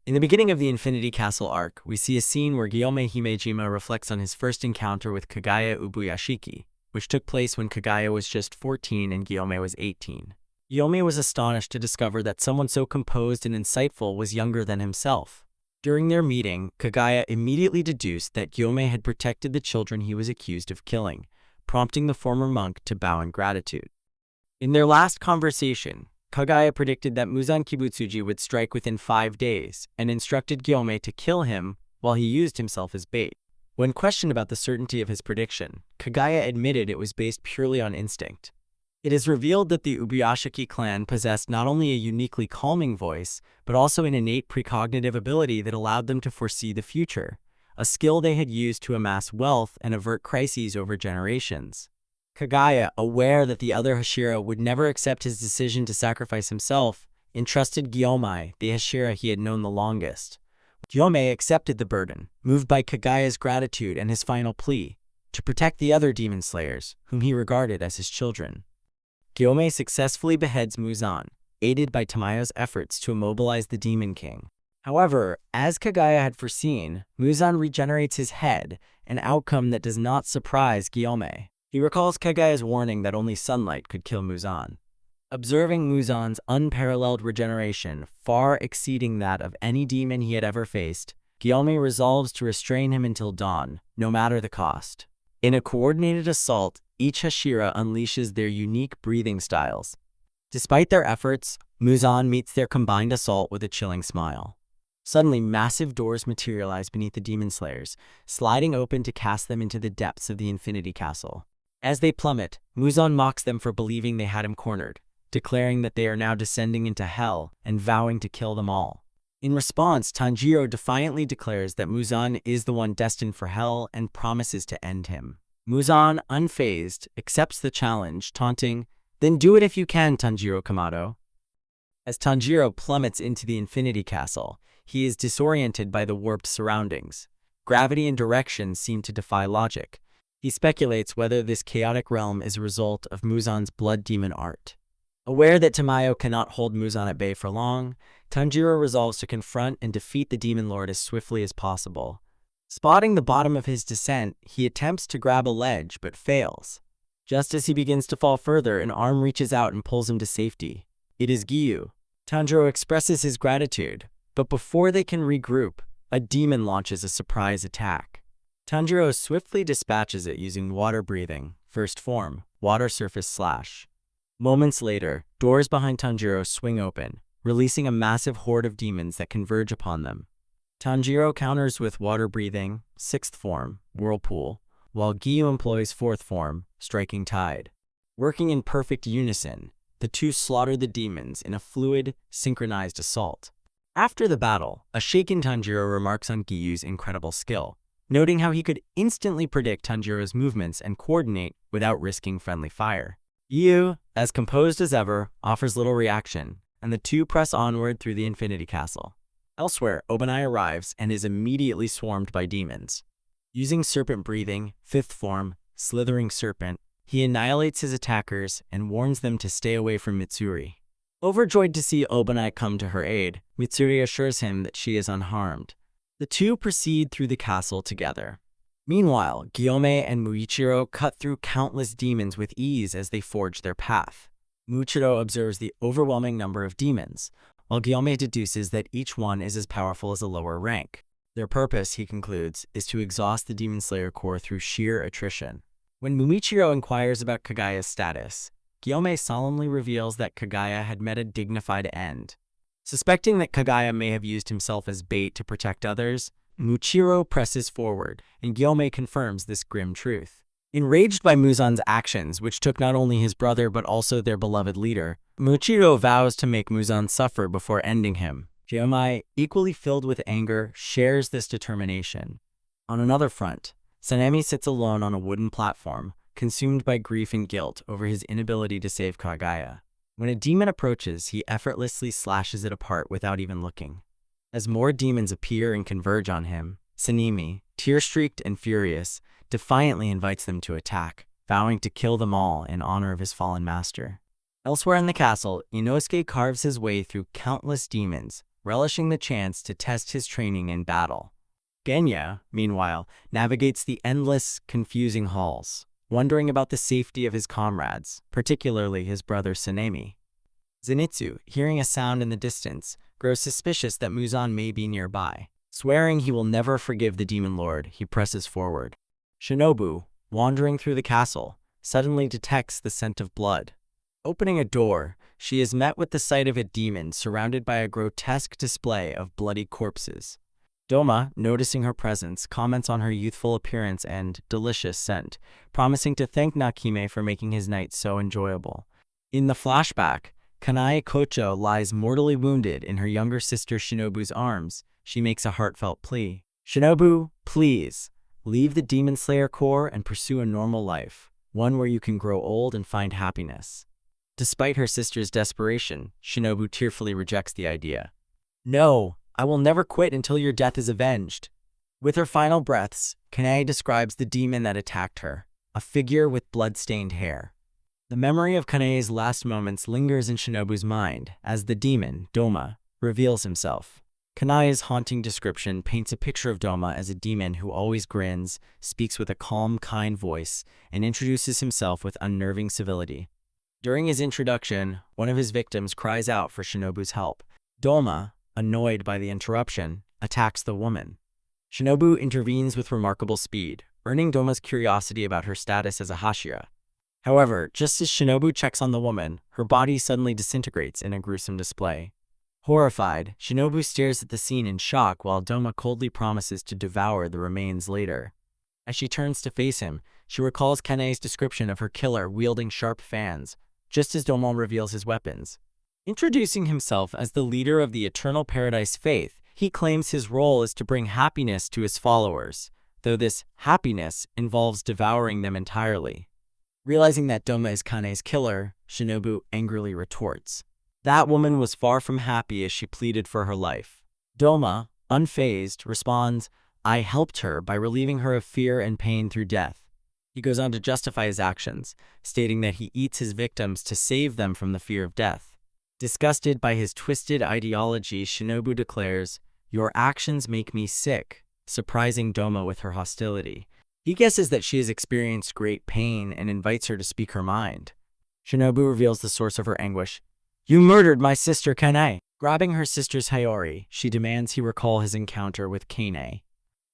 In the beginning of the Infinity Castle arc, we see a scene where Gyome Himejima reflects on his first encounter with Kagaya Ubuyashiki, which took place when Kagaya was just 14 and Gyome was 18. Gyome was astonished to discover that someone so composed and insightful was younger than himself. During their meeting, Kagaya immediately deduced that Gyome had protected the children he was accused of killing, prompting the former monk to bow in gratitude. In their last conversation, Kagaya predicted that Muzan Kibutsuji would strike within 5 days and instructed Gyome to kill him while he used himself as bait. When questioned about the certainty of his prediction, Kagaya admitted it was based purely on instinct. It is revealed that the Ubuyashiki clan possessed not only a uniquely calming voice, but also an innate precognitive ability that allowed them to foresee the future, a skill they had used to amass wealth and avert crises over generations. Kagaya, aware that the other Hashira would never accept his decision to sacrifice himself, entrusted Gyomai, the Hashira he had known the longest. Gyomai accepted the burden, moved by Kagaya's gratitude and his final plea, to protect the other demon slayers, whom he regarded as his children. Gyomai successfully beheads Muzan, aided by Tamayo's efforts to immobilize the Demon King. However, as Kagaya had foreseen, Muzan regenerates his head, an outcome that does not surprise Gyomai. He recalls Kagaya's warning that only sunlight could kill Muzan. Observing Muzan's unparalleled regeneration, far exceeding that of any demon he had ever faced, Gyomai resolves to restrain him until dawn, no matter the cost. In a coordinated assault, each Hashira unleashes their unique breathing styles. Despite their efforts, Muzan meets their combined assault with a chilling smile. Suddenly, massive doors materialize beneath the demon slayers, sliding open to cast them into the depths of the Infinity Castle. As they plummet, Muzan mocks them for believing they had him cornered, declaring that they are now descending into hell and vowing to kill them all. In response, Tanjiro defiantly declares that Muzan is the one destined for hell and promises to end him. Muzan, unfazed, accepts the challenge, taunting, "Then do it if you can, Tanjiro Kamado." As Tanjiro plummets into the Infinity Castle, he is disoriented by the warped surroundings. Gravity and direction seem to defy logic. He speculates whether this chaotic realm is a result of Muzan's blood demon art. Aware that Tamayo cannot hold Muzan at bay for long, Tanjiro resolves to confront and defeat the demon lord as swiftly as possible. Spotting the bottom of his descent, he attempts to grab a ledge but fails. Just as he begins to fall further, an arm reaches out and pulls him to safety. It is Giyu. Tanjiro expresses his gratitude, but before they can regroup, a demon launches a surprise attack. Tanjiro swiftly dispatches it using water breathing, first form, water surface slash. Moments later, doors behind Tanjiro swing open, releasing a massive horde of demons that converge upon them. Tanjiro counters with water breathing, sixth form, whirlpool, while Giyu employs fourth form, striking tide. Working in perfect unison, the two slaughter the demons in a fluid, synchronized assault. After the battle, a shaken Tanjiro remarks on Giyu's incredible skill, noting how he could instantly predict Tanjiro's movements and coordinate without risking friendly fire. Giyu, as composed as ever, offers little reaction, and the two press onward through the Infinity Castle. Elsewhere, Obanai arrives and is immediately swarmed by demons. Using serpent breathing, fifth form, slithering serpent, he annihilates his attackers and warns them to stay away from Mitsuri. Overjoyed to see Obanai come to her aid, Mitsuri assures him that she is unharmed. The two proceed through the castle together. Meanwhile, Gyome and Muichiro cut through countless demons with ease as they forge their path. Muichiro observes the overwhelming number of demons, while Gyome deduces that each one is as powerful as a lower rank. Their purpose, he concludes, is to exhaust the Demon Slayer Corps through sheer attrition. When Muichiro inquires about Kagaya's status, Gyome solemnly reveals that Kagaya had met a dignified end. Suspecting that Kagaya may have used himself as bait to protect others, Muichiro presses forward, and Gyome confirms this grim truth. Enraged by Muzan's actions, which took not only his brother but also their beloved leader, Muichiro vows to make Muzan suffer before ending him. Gyomai, equally filled with anger, shares this determination. On another front, Sanemi sits alone on a wooden platform, consumed by grief and guilt over his inability to save Kagaya. When a demon approaches, he effortlessly slashes it apart without even looking. As more demons appear and converge on him, Sanemi, tear-streaked and furious, defiantly invites them to attack, vowing to kill them all in honor of his fallen master. Elsewhere in the castle, Inosuke carves his way through countless demons, relishing the chance to test his training in battle. Genya, meanwhile, navigates the endless, confusing halls, wondering about the safety of his comrades, particularly his brother Sanemi. Zenitsu, hearing a sound in the distance, grows suspicious that Muzan may be nearby. Swearing he will never forgive the demon lord, he presses forward. Shinobu, wandering through the castle, suddenly detects the scent of blood. Opening a door, she is met with the sight of a demon surrounded by a grotesque display of bloody corpses. Doma, noticing her presence, comments on her youthful appearance and delicious scent, promising to thank Nakime for making his night so enjoyable. In the flashback, Kanae Kocho lies mortally wounded in her younger sister Shinobu's arms. She makes a heartfelt plea. "Shinobu, please, leave the Demon Slayer Corps and pursue a normal life, one where you can grow old and find happiness." Despite her sister's desperation, Shinobu tearfully rejects the idea. "No, I will never quit until your death is avenged." With her final breaths, Kanae describes the demon that attacked her, a figure with blood-stained hair. The memory of Kanae's last moments lingers in Shinobu's mind as the demon, Doma, reveals himself. Kanae's haunting description paints a picture of Doma as a demon who always grins, speaks with a calm, kind voice, and introduces himself with unnerving civility. During his introduction, one of his victims cries out for Shinobu's help. Doma, annoyed by the interruption, attacks the woman. Shinobu intervenes with remarkable speed, earning Doma's curiosity about her status as a Hashira. However, just as Shinobu checks on the woman, her body suddenly disintegrates in a gruesome display. Horrified, Shinobu stares at the scene in shock while Doma coldly promises to devour the remains later. As she turns to face him, she recalls Kanae's description of her killer wielding sharp fans, just as Doma reveals his weapons. Introducing himself as the leader of the Eternal Paradise Faith, he claims his role is to bring happiness to his followers, though this happiness involves devouring them entirely. Realizing that Doma is Kanae's killer, Shinobu angrily retorts. That woman was far from happy as she pleaded for her life. Doma, unfazed, responds, "I helped her by relieving her of fear and pain through death." He goes on to justify his actions, stating that he eats his victims to save them from the fear of death. Disgusted by his twisted ideology, Shinobu declares, "Your actions make me sick," surprising Doma with her hostility. He guesses that she has experienced great pain and invites her to speak her mind. Shinobu reveals the source of her anguish. "You murdered my sister Kanae." Grabbing her sister's Hayori, she demands he recall his encounter with Kanae.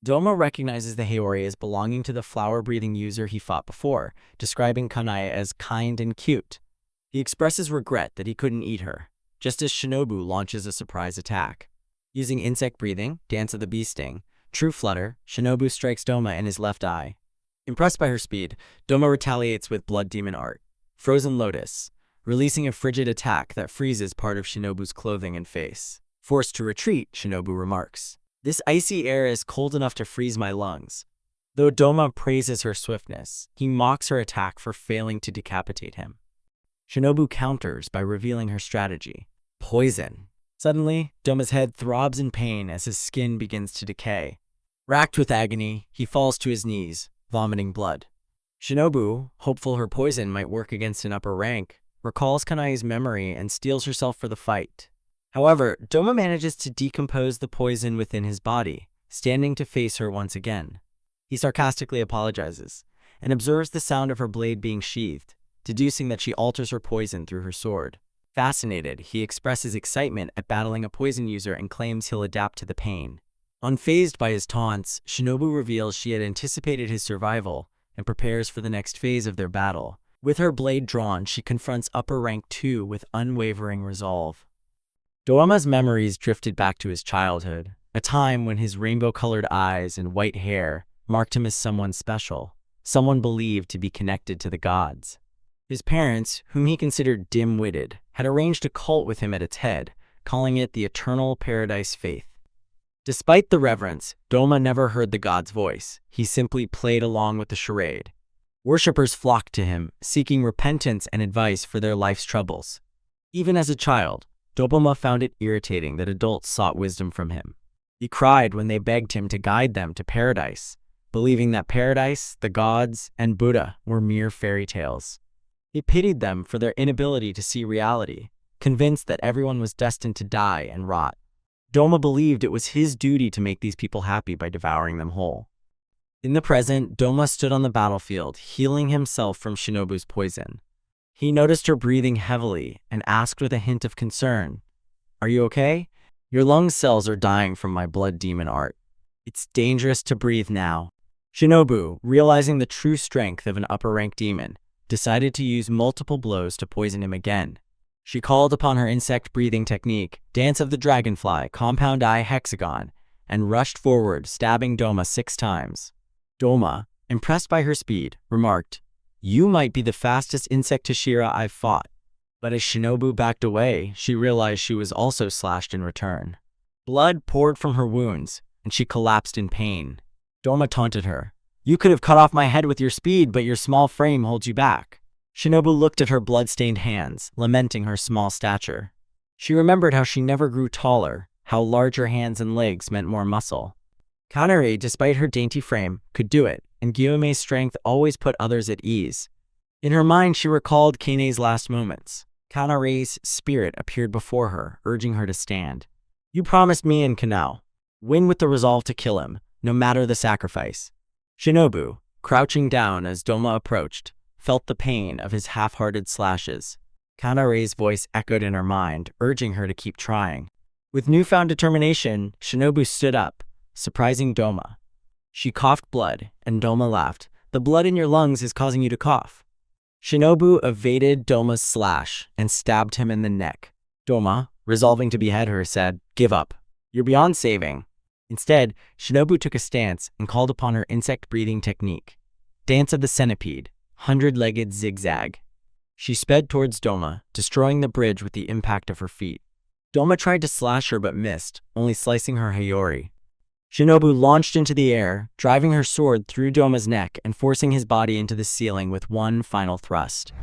Doma recognizes the Hayori as belonging to the flower-breathing user he fought before, describing Kanae as kind and cute. He expresses regret that he couldn't eat her, just as Shinobu launches a surprise attack. Using insect breathing, Dance of the Bee Sting, True Flutter, Shinobu strikes Doma in his left eye. Impressed by her speed, Doma retaliates with Blood Demon Art, Frozen Lotus, releasing a frigid attack that freezes part of Shinobu's clothing and face. Forced to retreat, Shinobu remarks, "This icy air is cold enough to freeze my lungs." Though Doma praises her swiftness, he mocks her attack for failing to decapitate him. Shinobu counters by revealing her strategy: poison. Suddenly, Doma's head throbs in pain as his skin begins to decay. Racked with agony, he falls to his knees, vomiting blood. Shinobu, hopeful her poison might work against an upper rank, recalls Kanae's memory and steels herself for the fight. However, Doma manages to decompose the poison within his body, standing to face her once again. He sarcastically apologizes and observes the sound of her blade being sheathed, deducing that she alters her poison through her sword. Fascinated, he expresses excitement at battling a poison user and claims he'll adapt to the pain. Unfazed by his taunts, Shinobu reveals she had anticipated his survival and prepares for the next phase of their battle. With her blade drawn, she confronts Upper Rank 2 with unwavering resolve. Doma's memories drifted back to his childhood, a time when his rainbow-colored eyes and white hair marked him as someone special, someone believed to be connected to the gods. His parents, whom he considered dim-witted, had arranged a cult with him at its head, calling it the Eternal Paradise Faith. Despite the reverence, Doma never heard the god's voice. He simply played along with the charade. Worshippers flocked to him, seeking repentance and advice for their life's troubles. Even as a child, Doma found it irritating that adults sought wisdom from him. He cried when they begged him to guide them to paradise, believing that paradise, the gods, and Buddha were mere fairy tales. He pitied them for their inability to see reality, convinced that everyone was destined to die and rot. Doma believed it was his duty to make these people happy by devouring them whole. In the present, Doma stood on the battlefield, healing himself from Shinobu's poison. He noticed her breathing heavily and asked with a hint of concern, "Are you okay? Your lung cells are dying from my blood demon art. It's dangerous to breathe now." Shinobu, realizing the true strength of an upper-rank demon, decided to use multiple blows to poison him again. She called upon her insect-breathing technique, Dance of the Dragonfly, Compound Eye Hexagon, and rushed forward, stabbing Doma 6 times. Doma, impressed by her speed, remarked, "You might be the fastest insect Tashira I've fought." But as Shinobu backed away, she realized she was also slashed in return. Blood poured from her wounds, and she collapsed in pain. Doma taunted her, "You could have cut off my head with your speed, but your small frame holds you back." Shinobu looked at her blood-stained hands, lamenting her small stature. She remembered how she never grew taller, how larger hands and legs meant more muscle. Kanare, despite her dainty frame, could do it, and Gyume's strength always put others at ease. In her mind, she recalled Kane's last moments. Kanare's spirit appeared before her, urging her to stand. "You promised me and Kanao. Win with the resolve to kill him, no matter the sacrifice." Shinobu, crouching down as Doma approached, felt the pain of his half-hearted slashes. Kanare's voice echoed in her mind, urging her to keep trying. With newfound determination, Shinobu stood up, surprising Doma. She coughed blood, and Doma laughed. "The blood in your lungs is causing you to cough." Shinobu evaded Doma's slash and stabbed him in the neck. Doma, resolving to behead her, said, "Give up. You're beyond saving." Instead, Shinobu took a stance and called upon her insect-breathing technique, Dance of the Centipede, 100-legged zigzag. She sped towards Doma, destroying the bridge with the impact of her feet. Doma tried to slash her but missed, only slicing her hayori. Shinobu launched into the air, driving her sword through Doma's neck and forcing his body into the ceiling with one final thrust.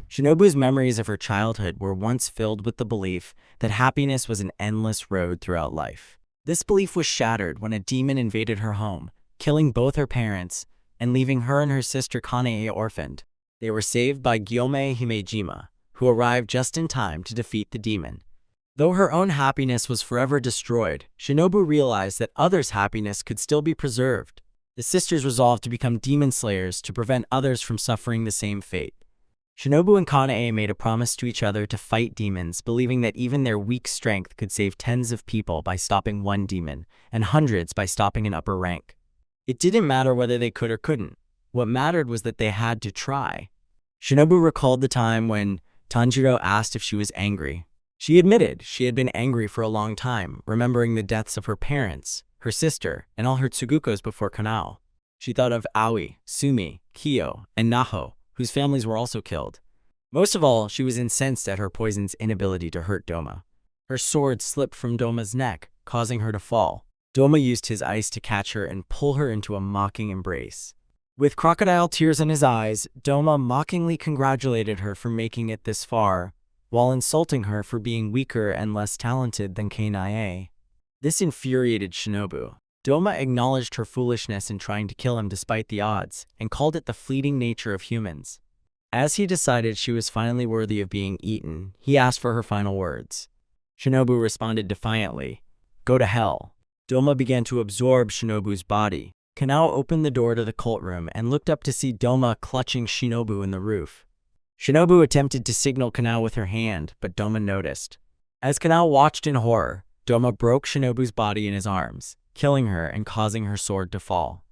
Shinobu's memories of her childhood were once filled with the belief that happiness was an endless road throughout life. This belief was shattered when a demon invaded her home, killing both her parents and leaving her and her sister Kanae orphaned. They were saved by Gyome Himejima, who arrived just in time to defeat the demon. Though her own happiness was forever destroyed, Shinobu realized that others' happiness could still be preserved. The sisters resolved to become demon slayers to prevent others from suffering the same fate. Shinobu and Kanae made a promise to each other to fight demons, believing that even their weak strength could save tens of people by stopping one demon, and hundreds by stopping an upper rank. It didn't matter whether they could or couldn't. What mattered was that they had to try. Shinobu recalled the time when Tanjiro asked if she was angry. She admitted she had been angry for a long time, remembering the deaths of her parents, her sister, and all her Tsugukos before Kanao. She thought of Aoi, Sumi, Kiyo, and Naho, whose families were also killed. Most of all, she was incensed at her poison's inability to hurt Doma. Her sword slipped from Doma's neck, causing her to fall. Doma used his ice to catch her and pull her into a mocking embrace. With crocodile tears in his eyes, Doma mockingly congratulated her for making it this far, while insulting her for being weaker and less talented than Kanae. This infuriated Shinobu. Doma acknowledged her foolishness in trying to kill him despite the odds, and called it the fleeting nature of humans. As he decided she was finally worthy of being eaten, he asked for her final words. Shinobu responded defiantly, "Go to hell." Doma began to absorb Shinobu's body. Kanao opened the door to the cult room and looked up to see Doma clutching Shinobu in the roof. Shinobu attempted to signal Kanao with her hand, but Doma noticed. As Kanao watched in horror, Doma broke Shinobu's body in his arms, killing her and causing her sword to fall.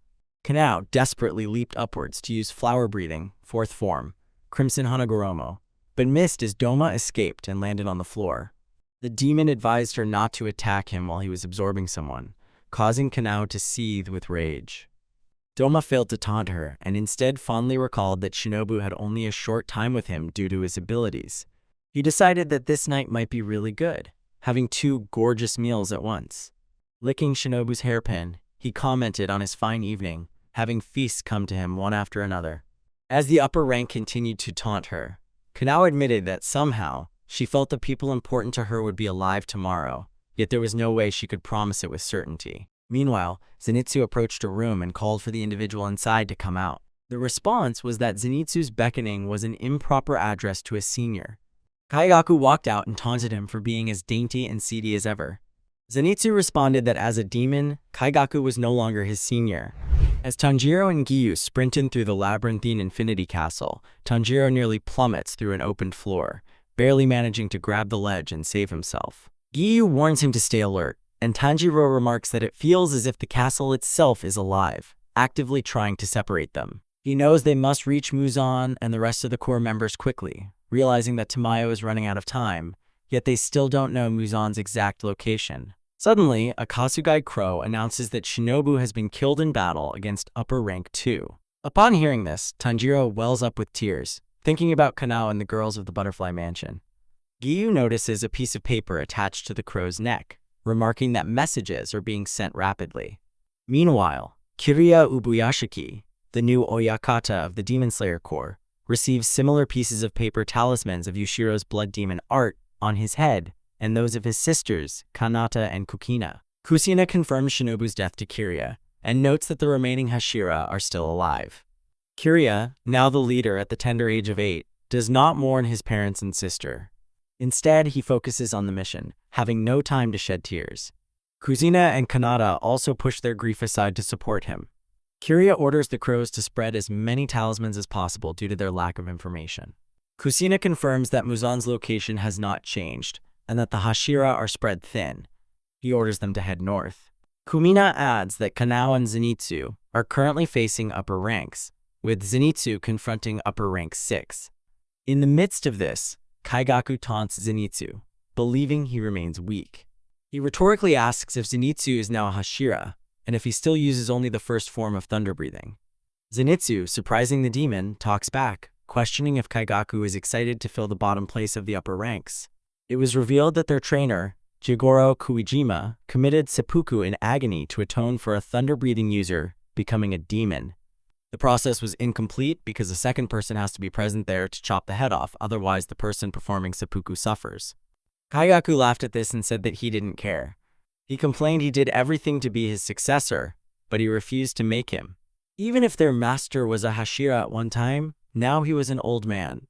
Kanao desperately leaped upwards to use flower breathing, 4th form, Crimson Hanagoromo, but missed as Doma escaped and landed on the floor. The demon advised her not to attack him while he was absorbing someone, causing Kanao to seethe with rage. Doma failed to taunt her and instead fondly recalled that Shinobu had only a short time with him due to his abilities. He decided that this night might be really good, having 2 gorgeous meals at once. Licking Shinobu's hairpin, he commented on his fine evening, having feasts come to him one after another. As the upper rank continued to taunt her, Kanao admitted that somehow she felt the people important to her would be alive tomorrow, yet there was no way she could promise it with certainty. Meanwhile, Zenitsu approached a room and called for the individual inside to come out. The response was that Zenitsu's beckoning was an improper address to a senior. Kaigaku walked out and taunted him for being as dainty and seedy as ever. Zenitsu responded that as a demon, Kaigaku was no longer his senior. As Tanjiro and Giyu sprint in through the labyrinthine Infinity Castle, Tanjiro nearly plummets through an opened floor, barely managing to grab the ledge and save himself. Giyu warns him to stay alert, and Tanjiro remarks that it feels as if the castle itself is alive, actively trying to separate them. He knows they must reach Muzan and the rest of the core members quickly, realizing that Tamayo is running out of time, yet they still don't know Muzan's exact location. Suddenly, a Kasugai crow announces that Shinobu has been killed in battle against Upper Rank 2. Upon hearing this, Tanjiro wells up with tears, thinking about Kanao and the girls of the Butterfly Mansion. Giyu notices a piece of paper attached to the crow's neck, remarking that messages are being sent rapidly. Meanwhile, Kiriya Ubuyashiki, the new Oyakata of the Demon Slayer Corps, receives similar pieces of paper talismans of Yushiro's blood demon art on his head and those of his sisters, Kanata and Kukina. Kusina confirms Shinobu's death to Kiriya and notes that the remaining Hashira are still alive. Kiriya, now the leader at the tender age of 8, does not mourn his parents and sister. Instead, he focuses on the mission, having no time to shed tears. Kusina and Kanata also push their grief aside to support him. Kiriya orders the crows to spread as many talismans as possible due to their lack of information. Kusina confirms that Muzan's location has not changed, and that the Hashira are spread thin. He orders them to head north. Kumina adds that Kanao and Zenitsu are currently facing upper ranks, with Zenitsu confronting upper rank 6. In the midst of this, Kaigaku taunts Zenitsu, believing he remains weak. He rhetorically asks if Zenitsu is now a Hashira, and if he still uses only the first form of thunder breathing. Zenitsu, surprising the demon, talks back, questioning if Kaigaku is excited to fill the bottom place of the upper ranks. It was revealed that their trainer, Jigoro Kuijima, committed seppuku in agony to atone for a thunder-breathing user becoming a demon. The process was incomplete because a second person has to be present there to chop the head off, otherwise the person performing seppuku suffers. Kaigaku laughed at this and said that he didn't care. He complained he did everything to be his successor, but he refused to make him. Even if their master was a Hashira at one time, now he was an old man.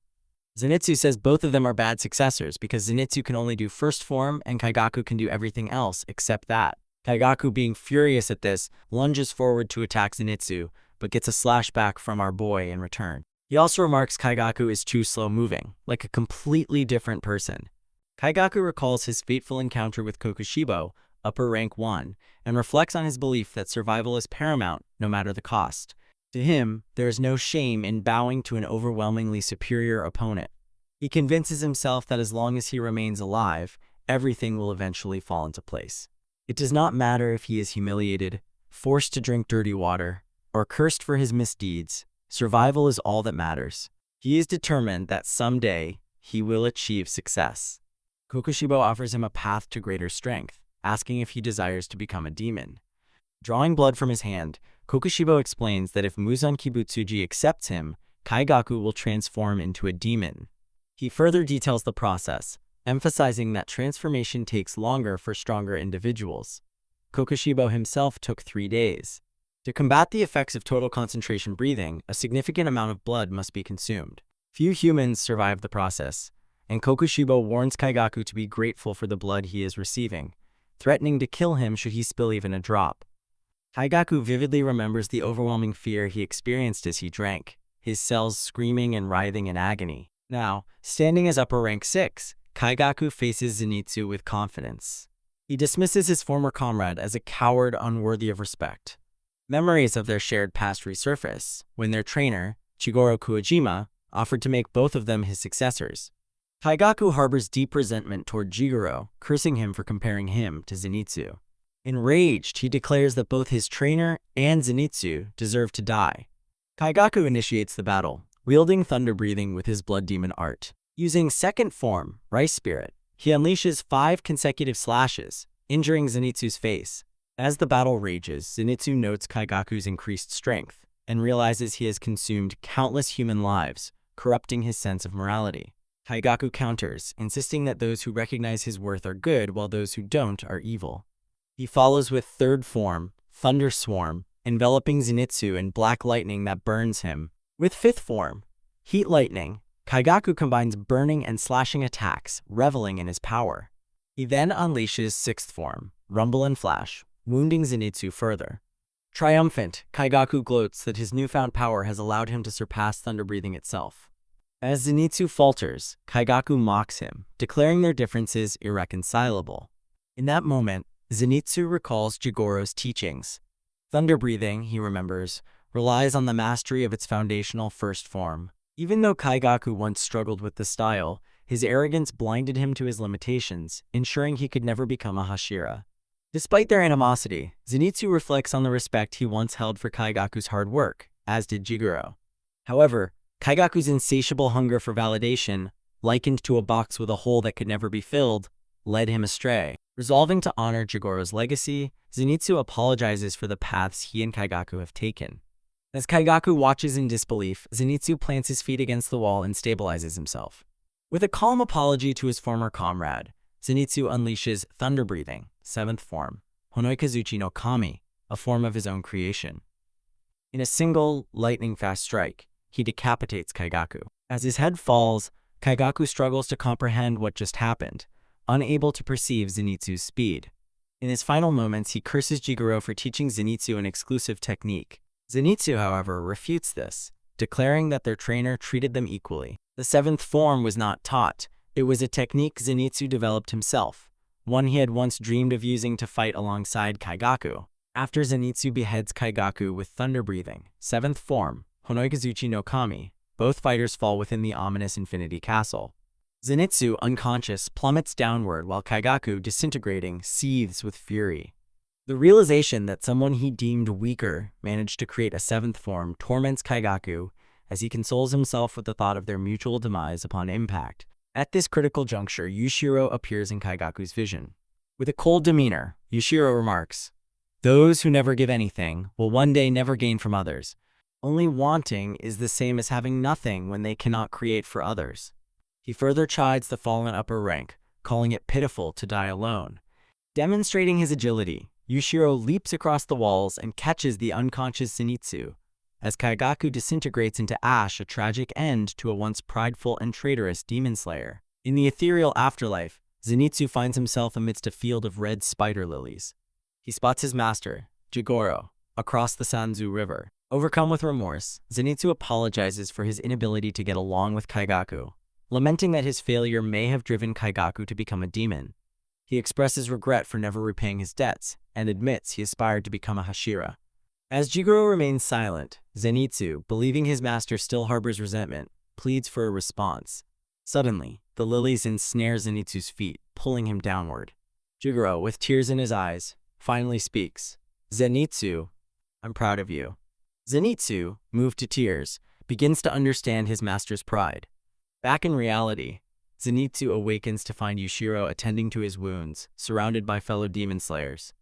Zenitsu says both of them are bad successors because Zenitsu can only do first form and Kaigaku can do everything else except that. Kaigaku, being furious at this, lunges forward to attack Zenitsu, but gets a slash back from our boy in return. He also remarks Kaigaku is too slow moving, like a completely different person. Kaigaku recalls his fateful encounter with Kokushibo, upper rank 1, and reflects on his belief that survival is paramount no matter the cost. To him, there is no shame in bowing to an overwhelmingly superior opponent. He convinces himself that as long as he remains alive, everything will eventually fall into place. It does not matter if he is humiliated, forced to drink dirty water, or cursed for his misdeeds. Survival is all that matters. He is determined that someday he will achieve success. Kokushibo offers him a path to greater strength, asking if he desires to become a demon. Drawing blood from his hand, Kokushibo explains that if Muzan Kibutsuji accepts him, Kaigaku will transform into a demon. He further details the process, emphasizing that transformation takes longer for stronger individuals. Kokushibo himself took 3 days. To combat the effects of total concentration breathing, a significant amount of blood must be consumed. Few humans survive the process, and Kokushibo warns Kaigaku to be grateful for the blood he is receiving, threatening to kill him should he spill even a drop. Kaigaku vividly remembers the overwhelming fear he experienced as he drank, his cells screaming and writhing in agony. Now, standing as upper rank 6, Kaigaku faces Zenitsu with confidence. He dismisses his former comrade as a coward unworthy of respect. Memories of their shared past resurface when their trainer, Jigoro Kuijima, offered to make both of them his successors. Kaigaku harbors deep resentment toward Jigoro, cursing him for comparing him to Zenitsu. Enraged, he declares that both his trainer and Zenitsu deserve to die. Kaigaku initiates the battle, wielding thunder breathing with his blood demon art. Using second form, Rice Spirit, he unleashes 5 consecutive slashes, injuring Zenitsu's face. As the battle rages, Zenitsu notes Kaigaku's increased strength and realizes he has consumed countless human lives, corrupting his sense of morality. Kaigaku counters, insisting that those who recognize his worth are good while those who don't are evil. He follows with third form, Thunder Swarm, enveloping Zenitsu in black lightning that burns him. With fifth form, Heat Lightning, Kaigaku combines burning and slashing attacks, reveling in his power. He then unleashes 6th form, Rumble and Flash, wounding Zenitsu further. Triumphant, Kaigaku gloats that his newfound power has allowed him to surpass thunder breathing itself. As Zenitsu falters, Kaigaku mocks him, declaring their differences irreconcilable. In that moment, Zenitsu recalls Jigoro's teachings. Thunder breathing, he remembers, relies on the mastery of its foundational first form. Even though Kaigaku once struggled with the style, his arrogance blinded him to his limitations, ensuring he could never become a Hashira. Despite their animosity, Zenitsu reflects on the respect he once held for Kaigaku's hard work, as did Jigoro. However, Kaigaku's insatiable hunger for validation, likened to a box with a hole that could never be filled, led him astray. Resolving to honor Jigoro's legacy, Zenitsu apologizes for the paths he and Kaigaku have taken. As Kaigaku watches in disbelief, Zenitsu plants his feet against the wall and stabilizes himself. With a calm apology to his former comrade, Zenitsu unleashes Thunder Breathing, 7th form, Honoikazuchi no Kami, a form of his own creation. In a single, lightning-fast strike, he decapitates Kaigaku. As his head falls, Kaigaku struggles to comprehend what just happened, unable to perceive Zenitsu's speed. In his final moments, he curses Jigoro for teaching Zenitsu an exclusive technique. Zenitsu, however, refutes this, declaring that their trainer treated them equally. The 7th form was not taught. It was a technique Zenitsu developed himself, one he had once dreamed of using to fight alongside Kaigaku. After Zenitsu beheads Kaigaku with Thunder Breathing, 7th form, Honoikazuchi no Kami, both fighters fall within the ominous Infinity Castle. Zenitsu, unconscious, plummets downward while Kaigaku, disintegrating, seethes with fury. The realization that someone he deemed weaker managed to create a 7th form torments Kaigaku as he consoles himself with the thought of their mutual demise upon impact. At this critical juncture, Yushiro appears in Kaigaku's vision. With a cold demeanor, Yushiro remarks, "Those who never give anything will one day never gain from others. Only wanting is the same as having nothing when they cannot create for others." He further chides the fallen upper rank, calling it pitiful to die alone. Demonstrating his agility, Yushiro leaps across the walls and catches the unconscious Zenitsu. As Kaigaku disintegrates into ash, a tragic end to a once prideful and traitorous demon slayer. In the ethereal afterlife, Zenitsu finds himself amidst a field of red spider lilies. He spots his master, Jigoro, across the Sanzu River. Overcome with remorse, Zenitsu apologizes for his inability to get along with Kaigaku, lamenting that his failure may have driven Kaigaku to become a demon. He expresses regret for never repaying his debts, and admits he aspired to become a Hashira. As Jigoro remains silent, Zenitsu, believing his master still harbors resentment, pleads for a response. Suddenly, the lilies ensnare Zenitsu's feet, pulling him downward. Jigoro, with tears in his eyes, finally speaks. "Zenitsu, I'm proud of you." Zenitsu, moved to tears, begins to understand his master's pride. Back in reality, Zenitsu awakens to find Yushiro attending to his wounds, surrounded by fellow demon slayers.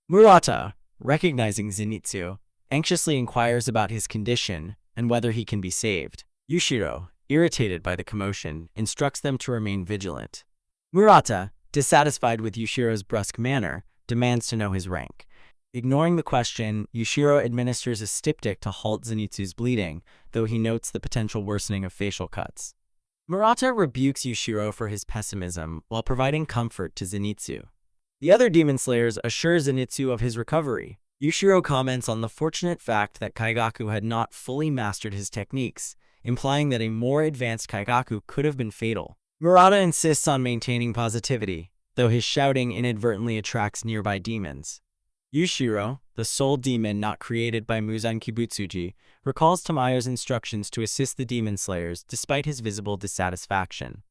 Murata, recognizing Zenitsu, anxiously inquires about his condition and whether he can be saved. Yushiro, irritated by the commotion, instructs them to remain vigilant. Murata, dissatisfied with Yushiro's brusque manner, demands to know his rank. Ignoring the question, Yushiro administers a styptic to halt Zenitsu's bleeding, though he notes the potential worsening of facial cuts. Murata rebukes Yushiro for his pessimism while providing comfort to Zenitsu. The other demon slayers assure Zenitsu of his recovery. Yushiro comments on the fortunate fact that Kaigaku had not fully mastered his techniques, implying that a more advanced Kaigaku could have been fatal. Murata insists on maintaining positivity, though his shouting inadvertently attracts nearby demons. Yushiro, the sole demon not created by Muzan Kibutsuji, recalls Tamayo's instructions to assist the demon slayers despite his visible dissatisfaction.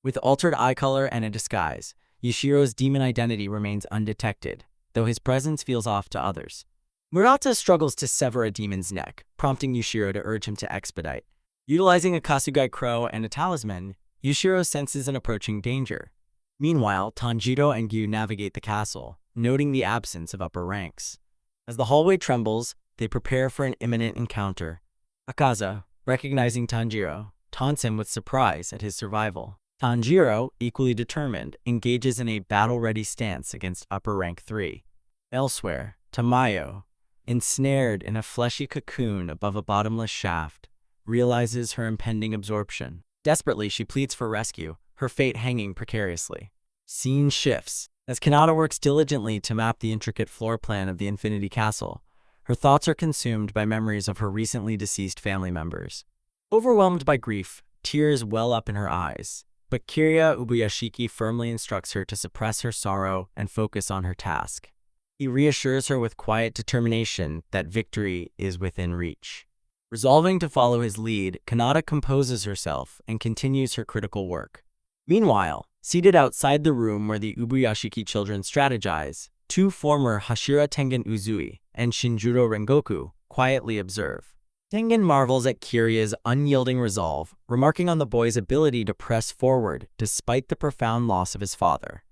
With altered eye color and a disguise, Yushiro's demon identity remains undetected, though his presence feels off to others. Murata struggles to sever a demon's neck, prompting Yushiro to urge him to expedite. Utilizing a Kasugai crow and a talisman, Yushiro senses an approaching danger. Meanwhile, Tanjiro and Gyu navigate the castle, noting the absence of upper ranks. As the hallway trembles, they prepare for an imminent encounter. Akaza, recognizing Tanjiro, taunts him with surprise at his survival. Tanjiro, equally determined, engages in a battle-ready stance against upper rank 3. Elsewhere, Tamayo, ensnared in a fleshy cocoon above a bottomless shaft, realizes her impending absorption. Desperately, she pleads for rescue, her fate hanging precariously. Scene shifts. As Kanata works diligently to map the intricate floor plan of the Infinity Castle, her thoughts are consumed by memories of her recently deceased family members. Overwhelmed by grief, tears well up in her eyes, but Kirya Ubuyashiki firmly instructs her to suppress her sorrow and focus on her task. He reassures her with quiet determination that victory is within reach. Resolving to follow his lead, Kanata composes herself and continues her critical work. Meanwhile, seated outside the room where the Ubuyashiki children strategize, two former Hashira Tengen Uzui and Shinjuro Rengoku quietly observe. Tengen marvels at Kirya's unyielding resolve, remarking on the boy's ability to press forward despite the profound loss of his father.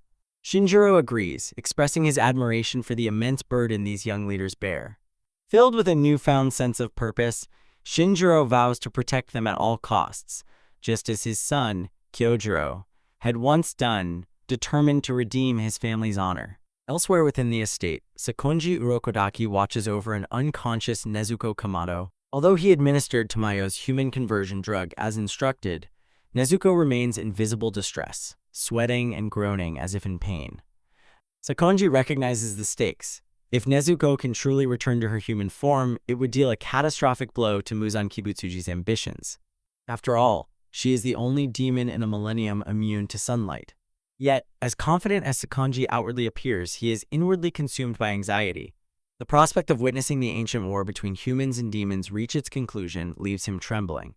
Shinjuro agrees, expressing his admiration for the immense burden these young leaders bear. Filled with a newfound sense of purpose, Shinjuro vows to protect them at all costs, just as his son, Kyojuro, had once done, determined to redeem his family's honor. Elsewhere within the estate, Sakonji Urokodaki watches over an unconscious Nezuko Kamato. Although he administered Tamayo's human conversion drug as instructed, Nezuko remains in visible distress, sweating and groaning as if in pain. Sakonji recognizes the stakes. If Nezuko can truly return to her human form, it would deal a catastrophic blow to Muzan Kibutsuji's ambitions. After all, she is the only demon in a millennium immune to sunlight. Yet, as confident as Sakonji outwardly appears, he is inwardly consumed by anxiety. The prospect of witnessing the ancient war between humans and demons reach its conclusion leaves him trembling.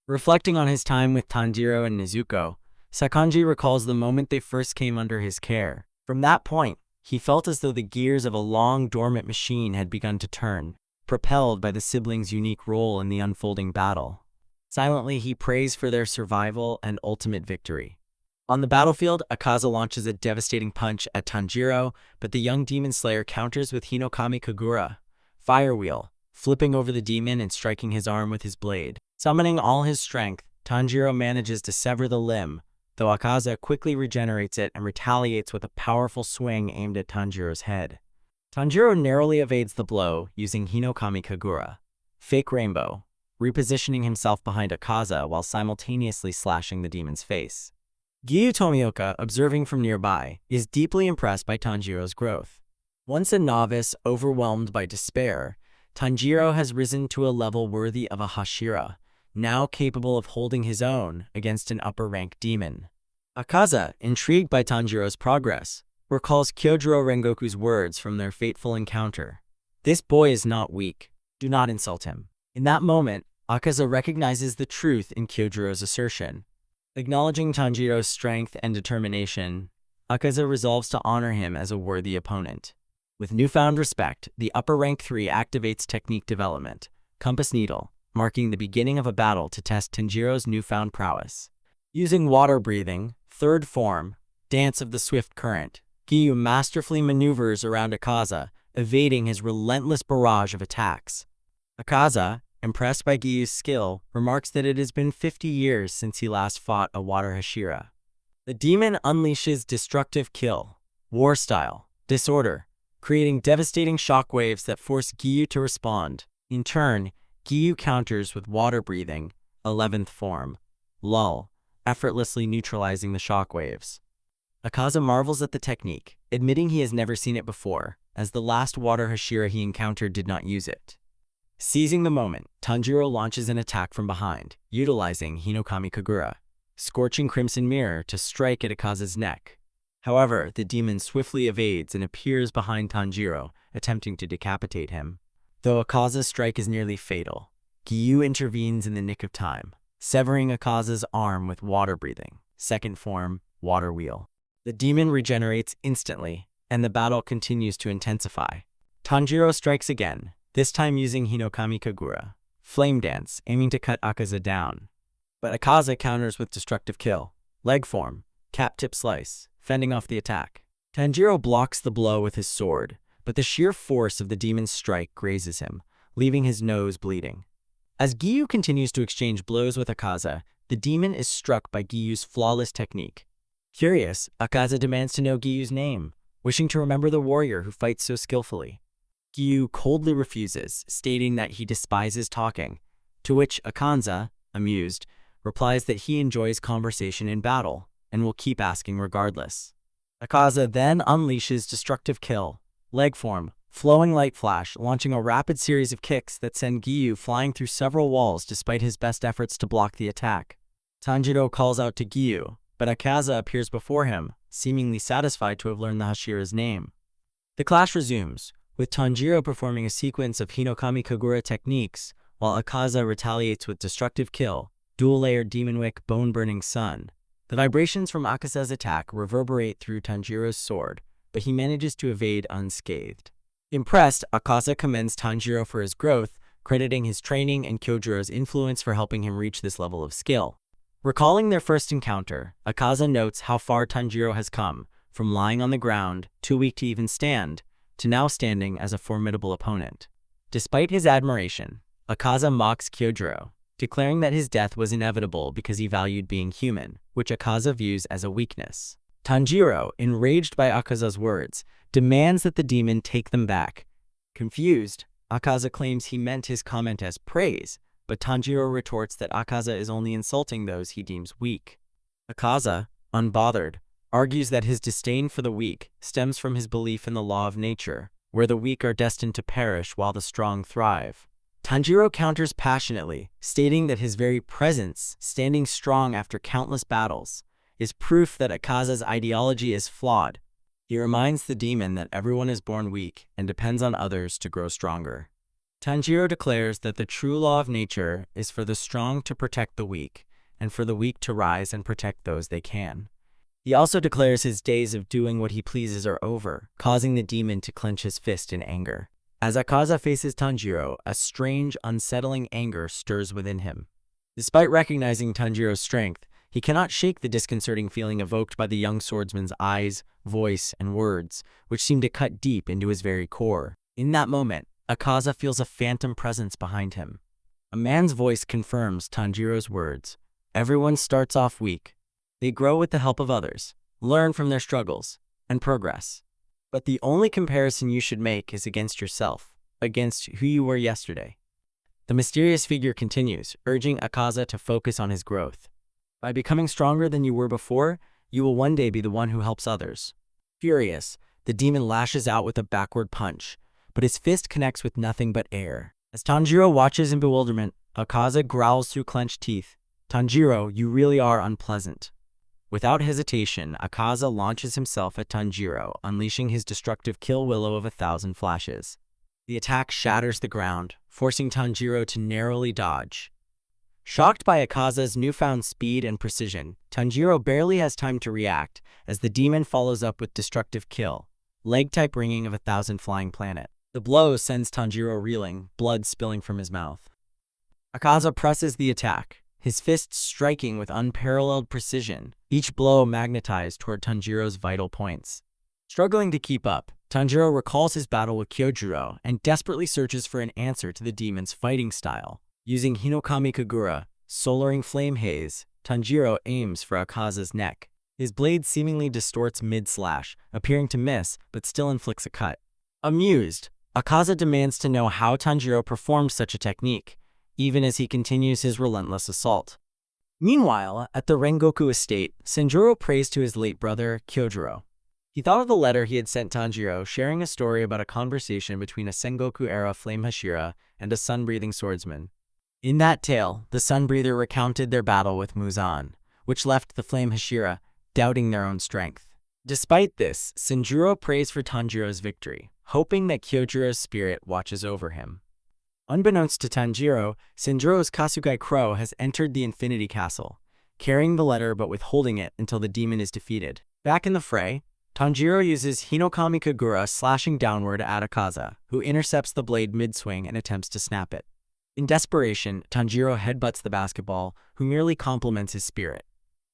Reflecting on his time with Tanjiro and Nezuko, Sakonji recalls the moment they first came under his care. From that point, he felt as though the gears of a long-dormant machine had begun to turn, propelled by the siblings' unique role in the unfolding battle. Silently, he prays for their survival and ultimate victory. On the battlefield, Akaza launches a devastating punch at Tanjiro, but the young demon slayer counters with Hinokami Kagura, Fire Wheel, flipping over the demon and striking his arm with his blade. Summoning all his strength, Tanjiro manages to sever the limb, though Akaza quickly regenerates it and retaliates with a powerful swing aimed at Tanjiro's head. Tanjiro narrowly evades the blow using Hinokami Kagura, Fake Rainbow, repositioning himself behind Akaza while simultaneously slashing the demon's face. Giyu Tomioka, observing from nearby, is deeply impressed by Tanjiro's growth. Once a novice overwhelmed by despair, Tanjiro has risen to a level worthy of a Hashira, now capable of holding his own against an upper-rank demon. Akaza, intrigued by Tanjiro's progress, recalls Kyojuro Rengoku's words from their fateful encounter. "This boy is not weak. Do not insult him." In that moment, Akaza recognizes the truth in Kyojuro's assertion. Acknowledging Tanjiro's strength and determination, Akaza resolves to honor him as a worthy opponent. With newfound respect, the Upper Rank 3 activates technique development, Compass Needle, marking the beginning of a battle to test Tanjiro's newfound prowess. Using water breathing, third form, Dance of the Swift Current, Giyu masterfully maneuvers around Akaza, evading his relentless barrage of attacks. Akaza, impressed by Giyu's skill, remarks that it has been 50 years since he last fought a water Hashira. The demon unleashes Destructive Kill, War Style, Disorder, creating devastating shockwaves that force Giyu to respond. In turn, Giyu counters with Water Breathing, 11th form, Lull, effortlessly neutralizing the shockwaves. Akaza marvels at the technique, admitting he has never seen it before, as the last water Hashira he encountered did not use it. Seizing the moment, Tanjiro launches an attack from behind, utilizing Hinokami Kagura, Scorching Crimson Mirror to strike at Akaza's neck. However, the demon swiftly evades and appears behind Tanjiro, attempting to decapitate him. Though Akaza's strike is nearly fatal, Giyu intervenes in the nick of time, severing Akaza's arm with Water Breathing, second form, Water Wheel. The demon regenerates instantly, and the battle continues to intensify. Tanjiro strikes again, this time using Hinokami Kagura, Flame Dance, aiming to cut Akaza down. But Akaza counters with Destructive Kill, Leg Form, Cap Tip Slice, fending off the attack. Tanjiro blocks the blow with his sword, but the sheer force of the demon's strike grazes him, leaving his nose bleeding. As Giyu continues to exchange blows with Akaza, the demon is struck by Giyu's flawless technique. Curious, Akaza demands to know Giyu's name, wishing to remember the warrior who fights so skillfully. Giyu coldly refuses, stating that he despises talking, to which Akaza, amused, replies that he enjoys conversation in battle and will keep asking regardless. Akaza then unleashes Destructive Kill, leg form, flowing light flash, launching a rapid series of kicks that send Giyu flying through several walls despite his best efforts to block the attack. Tanjiro calls out to Giyu, but Akaza appears before him, seemingly satisfied to have learned the Hashira's name. The clash resumes, with Tanjiro performing a sequence of Hinokami Kagura techniques, while Akaza retaliates with Destructive Kill, dual-layered Demon Wick, Bone-Burning Sun. The vibrations from Akaza's attack reverberate through Tanjiro's sword, but he manages to evade unscathed. Impressed, Akaza commends Tanjiro for his growth, crediting his training and Kyojiro's influence for helping him reach this level of skill. Recalling their first encounter, Akaza notes how far Tanjiro has come, from lying on the ground, too weak to even stand, to now standing as a formidable opponent. Despite his admiration, Akaza mocks Kyojiro, declaring that his death was inevitable because he valued being human, which Akaza views as a weakness. Tanjiro, enraged by Akaza's words, demands that the demon take them back. Confused, Akaza claims he meant his comment as praise, but Tanjiro retorts that Akaza is only insulting those he deems weak. Akaza, unbothered, argues that his disdain for the weak stems from his belief in the law of nature, where the weak are destined to perish while the strong thrive. Tanjiro counters passionately, stating that his very presence, standing strong after countless battles, is proof that Akaza's ideology is flawed. He reminds the demon that everyone is born weak and depends on others to grow stronger. Tanjiro declares that the true law of nature is for the strong to protect the weak, and for the weak to rise and protect those they can. He also declares his days of doing what he pleases are over, causing the demon to clench his fist in anger. As Akaza faces Tanjiro, a strange, unsettling anger stirs within him. Despite recognizing Tanjiro's strength, he cannot shake the disconcerting feeling evoked by the young swordsman's eyes, voice, and words, which seem to cut deep into his very core. In that moment, Akaza feels a phantom presence behind him. A man's voice confirms Tanjiro's words. Everyone starts off weak. They grow with the help of others, learn from their struggles, and progress. But the only comparison you should make is against yourself, against who you were yesterday. The mysterious figure continues, urging Akaza to focus on his growth. By becoming stronger than you were before, you will one day be the one who helps others. Furious, the demon lashes out with a backward punch, but his fist connects with nothing but air. As Tanjiro watches in bewilderment, Akaza growls through clenched teeth. Tanjiro, you really are unpleasant. Without hesitation, Akaza launches himself at Tanjiro, unleashing his Destructive Kill Willow of 1,000 flashes. The attack shatters the ground, forcing Tanjiro to narrowly dodge. Shocked by Akaza's newfound speed and precision, Tanjiro barely has time to react, as the demon follows up with Destructive Kill, leg-type ringing of 1,000 flying planet. The blow sends Tanjiro reeling, blood spilling from his mouth. Akaza presses the attack, his fists striking with unparalleled precision, each blow magnetized toward Tanjiro's vital points. Struggling to keep up, Tanjiro recalls his battle with Kyojiro and desperately searches for an answer to the demon's fighting style. Using Hinokami Kagura, Solaring Flame Haze, Tanjiro aims for Akaza's neck. His blade seemingly distorts mid-slash, appearing to miss, but still inflicts a cut. Amused, Akaza demands to know how Tanjiro performed such a technique, even as he continues his relentless assault. Meanwhile, at the Rengoku estate, Senjuro prays to his late brother, Kyojiro. He thought of the letter he had sent Tanjiro, sharing a story about a conversation between a Sengoku-era Flame Hashira and a sun-breathing swordsman. In that tale, the Sun-Breather recounted their battle with Muzan, which left the Flame Hashira doubting their own strength. Despite this, Senjuro prays for Tanjiro's victory, hoping that Kyojiro's spirit watches over him. Unbeknownst to Tanjiro, Senjuro's Kasugai Crow has entered the Infinity Castle, carrying the letter but withholding it until the demon is defeated. Back in the fray, Tanjiro uses Hinokami Kagura, slashing downward at Akaza, who intercepts the blade mid-swing and attempts to snap it. In desperation, Tanjiro headbutts the basketball, who merely compliments his spirit.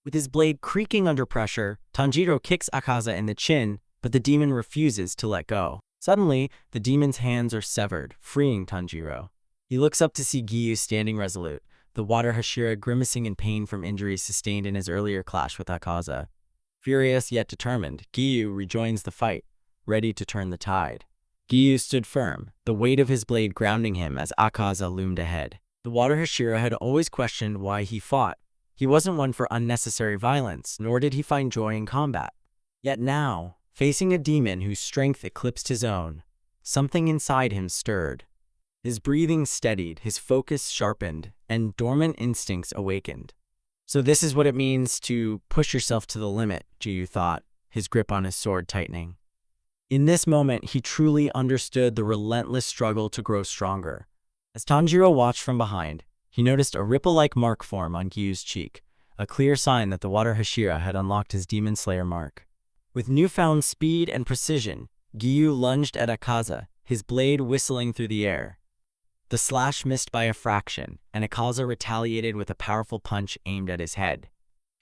With his blade creaking under pressure, Tanjiro kicks Akaza in the chin, but the demon refuses to let go. Suddenly, the demon's hands are severed, freeing Tanjiro. He looks up to see Giyu standing resolute, the Water Hashira grimacing in pain from injuries sustained in his earlier clash with Akaza. Furious yet determined, Giyu rejoins the fight, ready to turn the tide. Giyu stood firm, the weight of his blade grounding him as Akaza loomed ahead. The Water Hashira had always questioned why he fought. He wasn't one for unnecessary violence, nor did he find joy in combat. Yet now, facing a demon whose strength eclipsed his own, something inside him stirred. His breathing steadied, his focus sharpened, and dormant instincts awakened. So this is what it means to push yourself to the limit, Giyu thought, his grip on his sword tightening. In this moment, he truly understood the relentless struggle to grow stronger. As Tanjiro watched from behind, he noticed a ripple-like mark form on Giyu's cheek, a clear sign that the water Hashira had unlocked his Demon Slayer mark. With newfound speed and precision, Giyu lunged at Akaza, his blade whistling through the air. The slash missed by a fraction, and Akaza retaliated with a powerful punch aimed at his head.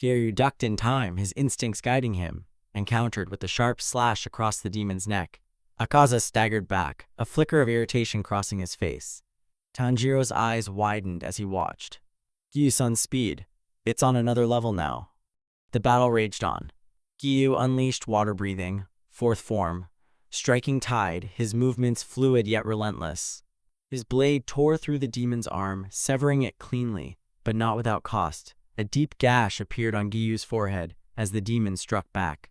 Giyu ducked in time, his instincts guiding him, and countered with a sharp slash across the demon's neck. Akaza staggered back, a flicker of irritation crossing his face. Tanjiro's eyes widened as he watched. Giyu-san's speed. It's on another level now. The battle raged on. Giyu unleashed water-breathing, fourth form, striking tide, his movements fluid yet relentless. His blade tore through the demon's arm, severing it cleanly, but not without cost. A deep gash appeared on Giyu's forehead as the demon struck back.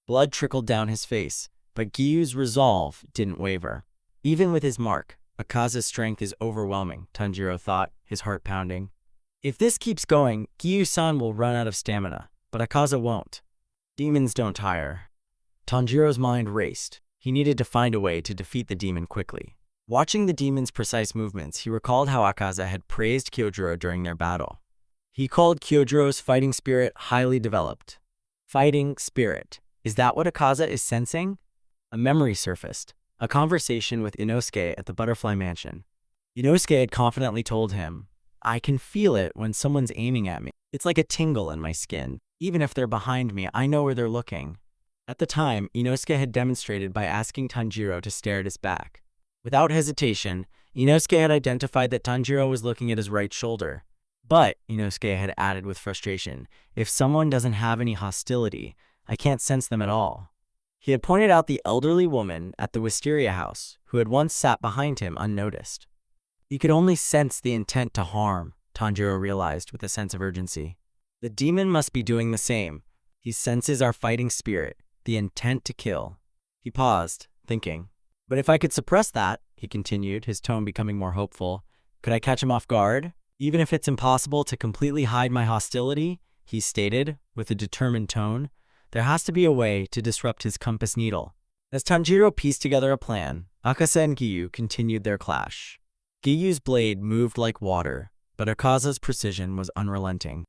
Blood trickled down his face, but Giyu's resolve didn't waver. Even with his mark, Akaza's strength is overwhelming, Tanjiro thought, his heart pounding. If this keeps going, Giyu-san will run out of stamina, but Akaza won't. Demons don't tire. Tanjiro's mind raced. He needed to find a way to defeat the demon quickly. Watching the demon's precise movements, he recalled how Akaza had praised Kyojuro during their battle. He called Kyojuro's fighting spirit highly developed. Fighting spirit. Is that what Akaza is sensing? A memory surfaced. A conversation with Inosuke at the Butterfly Mansion. Inosuke had confidently told him, "I can feel it when someone's aiming at me. It's like a tingle in my skin. Even if they're behind me, I know where they're looking." At the time, Inosuke had demonstrated by asking Tanjiro to stare at his back. Without hesitation, Inosuke had identified that Tanjiro was looking at his right shoulder. But, Inosuke had added with frustration, if someone doesn't have any hostility, I can't sense them at all. He had pointed out the elderly woman at the Wisteria house, who had once sat behind him unnoticed. He could only sense the intent to harm, Tanjiro realized with a sense of urgency. The demon must be doing the same. He senses our fighting spirit, the intent to kill. He paused, thinking. But if I could suppress that, he continued, his tone becoming more hopeful, could I catch him off guard? Even if it's impossible to completely hide my hostility, he stated, with a determined tone, there has to be a way to disrupt his compass needle. As Tanjiro pieced together a plan, Akaza and Giyu continued their clash. Giyu's blade moved like water, but Akaza's precision was unrelenting.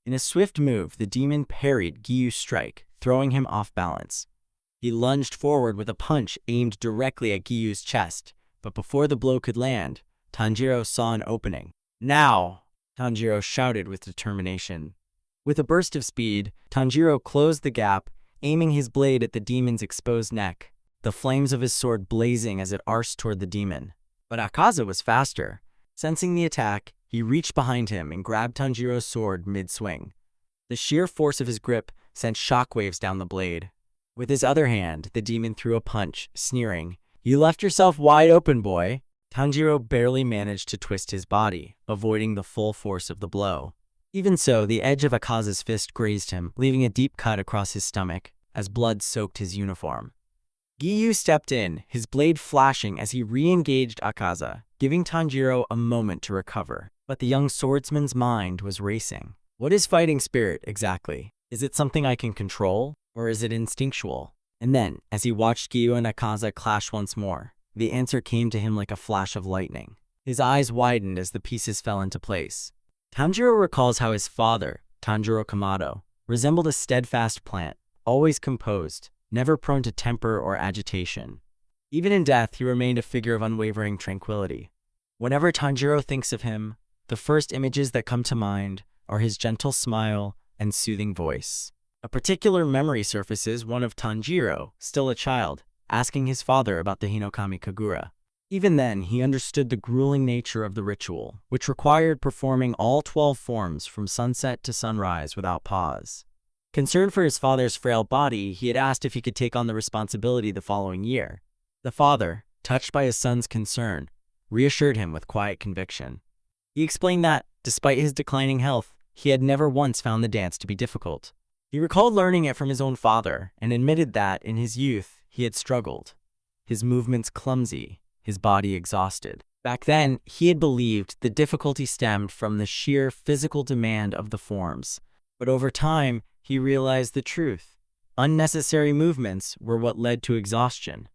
In a swift move, the demon parried Giyu's strike, throwing him off balance. He lunged forward with a punch aimed directly at Giyu's chest, but before the blow could land, Tanjiro saw an opening. Now! Tanjiro shouted with determination. With a burst of speed, Tanjiro closed the gap, aiming his blade at the demon's exposed neck, the flames of his sword blazing as it arced toward the demon. But Akaza was faster. Sensing the attack, he reached behind him and grabbed Tanjiro's sword mid-swing. The sheer force of his grip sent shockwaves down the blade. With his other hand, the demon threw a punch, sneering, "You left yourself wide open, boy." Tanjiro barely managed to twist his body, avoiding the full force of the blow. Even so, the edge of Akaza's fist grazed him, leaving a deep cut across his stomach, as blood soaked his uniform. Giyu stepped in, his blade flashing as he re-engaged Akaza, giving Tanjiro a moment to recover. But the young swordsman's mind was racing. What is fighting spirit, exactly? Is it something I can control? Or is it instinctual? And then, as he watched Giyu and Akaza clash once more, the answer came to him like a flash of lightning. His eyes widened as the pieces fell into place. Tanjiro recalls how his father, Tanjiro Kamado, resembled a steadfast plant, always composed, never prone to temper or agitation. Even in death, he remained a figure of unwavering tranquility. Whenever Tanjiro thinks of him, the first images that come to mind are his gentle smile and soothing voice. A particular memory surfaces, one of Tanjiro, still a child, asking his father about the Hinokami Kagura. Even then, he understood the grueling nature of the ritual, which required performing all 12 forms from sunset to sunrise without pause. Concerned for his father's frail body, he had asked if he could take on the responsibility the following year. The father, touched by his son's concern, reassured him with quiet conviction. He explained that, despite his declining health, he had never once found the dance to be difficult. He recalled learning it from his own father and admitted that, in his youth, he had struggled. His movements clumsy, his body exhausted. Back then, he had believed the difficulty stemmed from the sheer physical demand of the forms. But over time, he realized the truth. Unnecessary movements were what led to exhaustion.